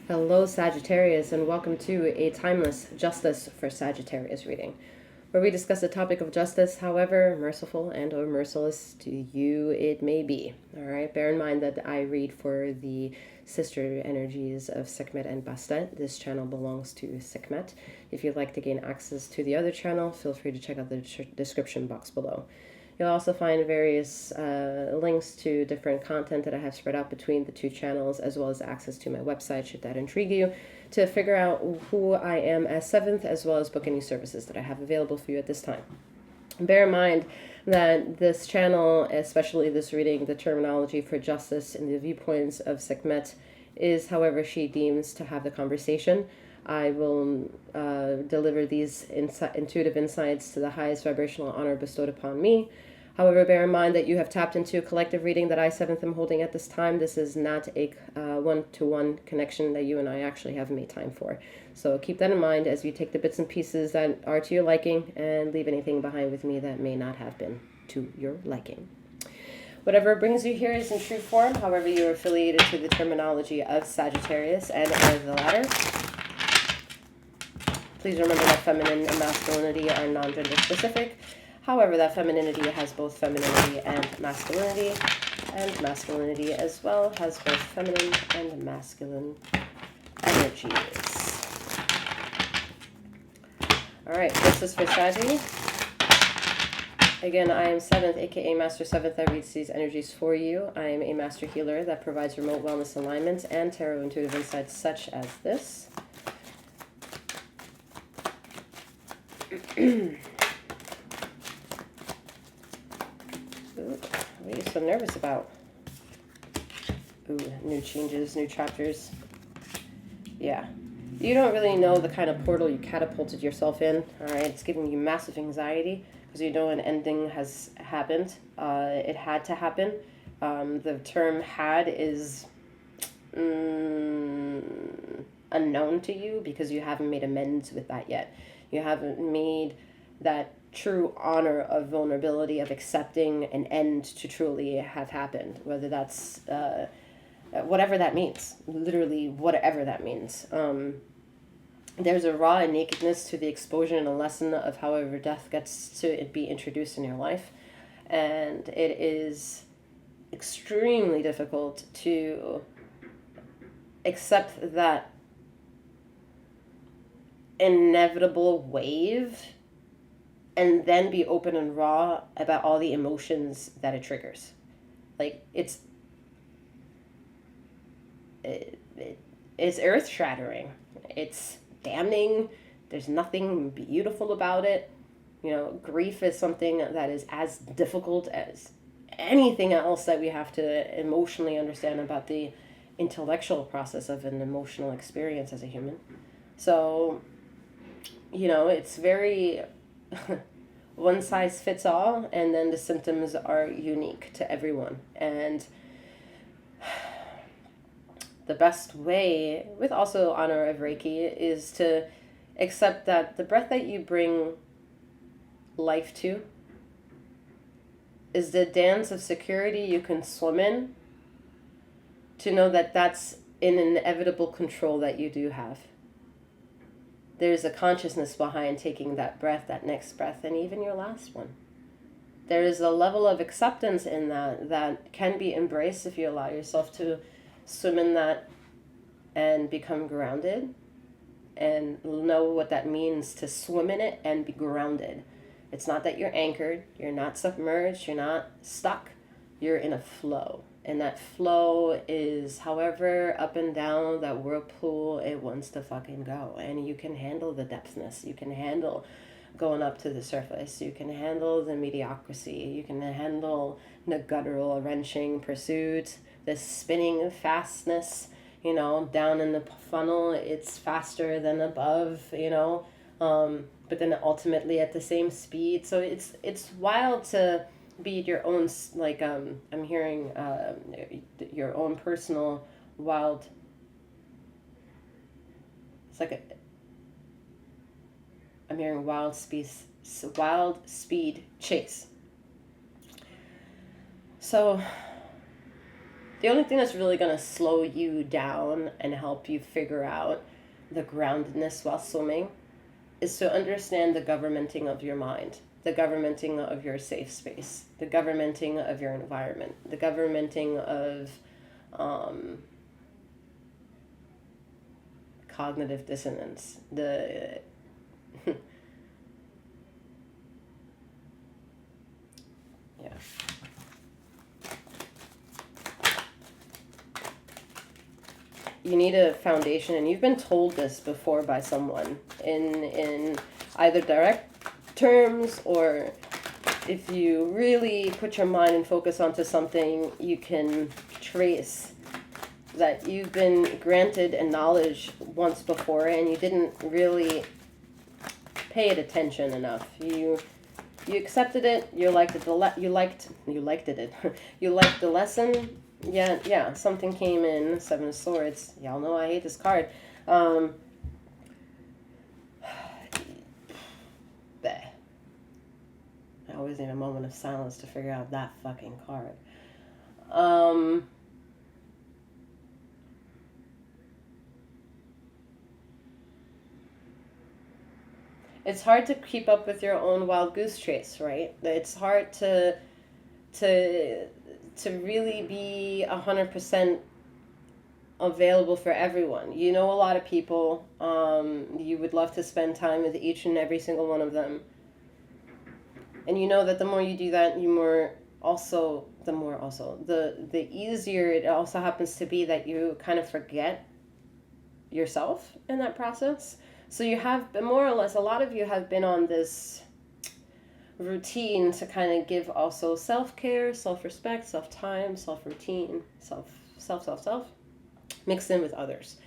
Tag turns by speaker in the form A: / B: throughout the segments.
A: Hello, Sagittarius, and welcome to a timeless Justice for Sagittarius reading, where we discuss the topic of justice, however merciful and or merciless to you it may be. All right, bear in mind that I read for the sister energies of Sekhmet and Bastet. This channel belongs to Sekhmet. If you'd like to gain access to the other channel, feel free to check out the description box below. You'll also find various links to different content that I have spread out between the two channels, as well as access to my website, should that intrigue you, to figure out who I am as seventh, as well as book any services that I have available for you at this time. Bear in mind that this channel, especially this reading, the terminology for justice and the viewpoints of Sekhmet is however she deems to have the conversation. I will deliver these intuitive insights to the highest vibrational honor bestowed upon me. However, bear in mind that you have tapped into a collective reading that I, seventh, am holding at this time. This is not a one-to-one connection that you and I actually have made time for. So keep that in mind as you take the bits and pieces that are to your liking and leave anything behind with me that may not have been to your liking. Whatever brings you here is in true form. However, you are affiliated to the terminology of Sagittarius and of the latter. Please remember that feminine and masculinity are non-gender specific. However, that femininity has both femininity and masculinity as well has both feminine and masculine energies. All right, this is for Saggy. Again, I am seventh, aka Master Seventh. I read these energies for you. I am a master healer that provides remote wellness alignments and tarot intuitive insights such as this. Ooh, what are you so nervous about? Ooh, new changes, new chapters. Yeah. You don't really know the kind of portal you catapulted yourself in. All right, it's giving you massive anxiety because you know an ending has happened. It had to happen. The term had is unknown to you because you haven't made amends with that yet. You haven't made that true honor of vulnerability, of accepting an end to truly have happened, whether that's whatever that means, literally whatever that means. There's a raw and nakedness to the exposure and a lesson of however death gets to be introduced in your life. And it is extremely difficult to accept that inevitable wave and then be open and raw about all the emotions that it triggers. Like, it's earth-shattering. It's damning. There's nothing beautiful about it. You know, grief is something that is as difficult as anything else that we have to emotionally understand about the intellectual process of an emotional experience as a human. So, you know, it's very one size fits all, and then the symptoms are unique to everyone. And the best way, with also honor of Reiki, is to accept that the breath that you bring life to is the dance of security you can swim in, to know that that's an inevitable control that you do have. There's a consciousness behind taking that breath, that next breath, and even your last one. There is a level of acceptance in that can be embraced if you allow yourself to swim in that and become grounded and know what that means to swim in it and be grounded. It's not that you're anchored, you're not submerged, you're not stuck, you're in a flow. And that flow is however up and down that whirlpool it wants to fucking go. And you can handle the depthness. You can handle going up to the surface. You can handle the mediocrity. You can handle the guttural, wrenching pursuit, the spinning fastness, you know, down in the funnel. It's faster than above, you know, but then ultimately at the same speed. So it's wild to be your own, like, I'm hearing your own personal wild, it's like I'm hearing wild speed chase. So The only thing that's really going to slow you down and help you figure out the groundedness while swimming is to understand the governmenting of your mind, the governmenting of your safe space, the governmenting of your environment, the governmenting of cognitive dissonance, the yeah. You need a foundation, and you've been told this before by someone in either direct terms, or if you really put your mind and focus onto something, you can trace that you've been granted a knowledge once before and you didn't really pay it attention enough. You accepted it, you liked it, you liked it. You liked the lesson. Yeah, something came in, Seven of Swords. Y'all know I hate this card. Bleh. I always need a moment of silence to figure out that fucking card. It's hard to keep up with your own wild goose chase, right? It's hard to really be 100% available for everyone. You know a lot of people. You would love to spend time with each and every single one of them. And you know that the more you do that, the easier it also happens to be that you kind of forget yourself in that process. So you have been, more or less, a lot of you have been on this routine to kind of give also self-care, self-respect, self-time, self-routine, self, mixed in with others.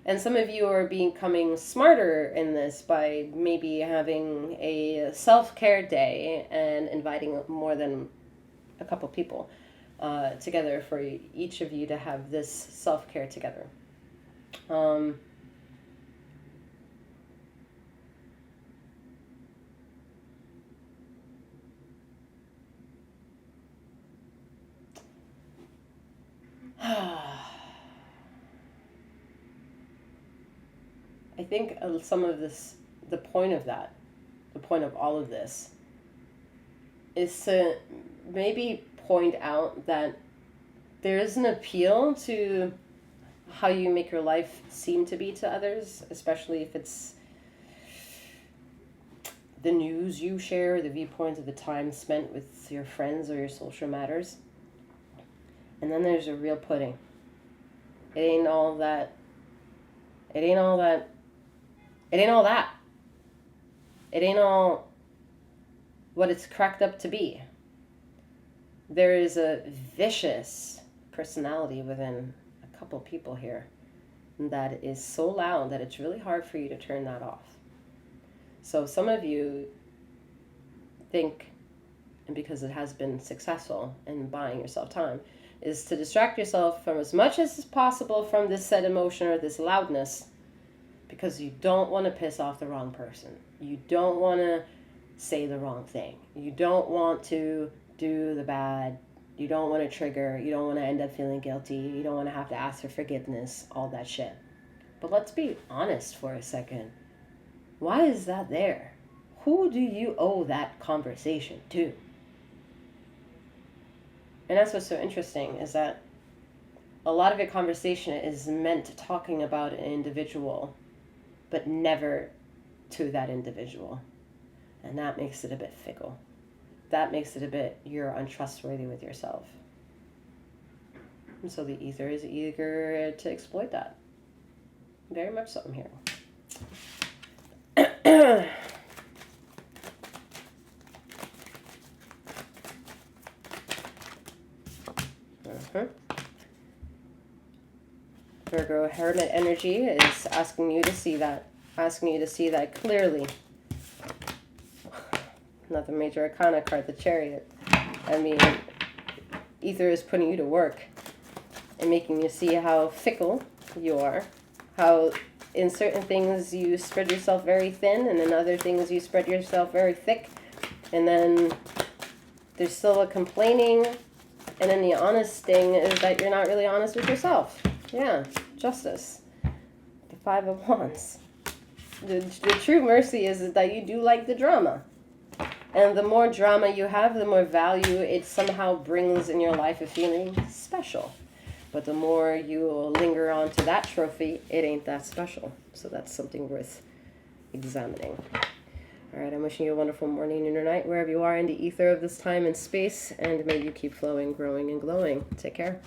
A: And some of you are becoming smarter in this by maybe having a self-care day and inviting more than a couple people together for each of you to have this self-care together. I think some of this, the point of all of this, is to maybe point out that there is an appeal to how you make your life seem to be to others, especially if it's the news you share, the viewpoints of the time spent with your friends or your social matters. And then there's a real pudding. It ain't all that. It ain't all that. It ain't all that. It ain't all what it's cracked up to be. There is a vicious personality within a couple people here that is so loud that it's really hard for you to turn that off. So some of you think, and because it has been successful in buying yourself time, is to distract yourself from as much as is possible from this said emotion or this loudness, because you don't want to piss off the wrong person. You don't want to say the wrong thing. You don't want to do the bad. You don't want to trigger. You don't want to end up feeling guilty. You don't want to have to ask for forgiveness, all that shit. But let's be honest for a second. Why is that there? Who do you owe that conversation to? And that's what's so interesting, is that a lot of your conversation is meant talking about an individual, but never to that individual. And that makes it a bit fickle. That makes it a bit, you're untrustworthy with yourself. And so the ether is eager to exploit that. Very much so, I'm hearing. Virgo Hermit energy is asking you to see that clearly. Another major arcana card, the Chariot. I mean, ether is putting you to work and making you see how fickle you are, how in certain things you spread yourself very thin, and in other things you spread yourself very thick, and then there's still a complaining And then the honest thing is that you're not really honest with yourself. Yeah, justice. The Five of Wands. The true mercy is that you do like the drama. And the more drama you have, the more value it somehow brings in your life of feeling special. But the more you linger on to that trophy, it ain't that special. So that's something worth examining. All right, I'm wishing you a wonderful morning, noon, or night, wherever you are in the ether of this time and space. And may you keep flowing, growing, and glowing. Take care.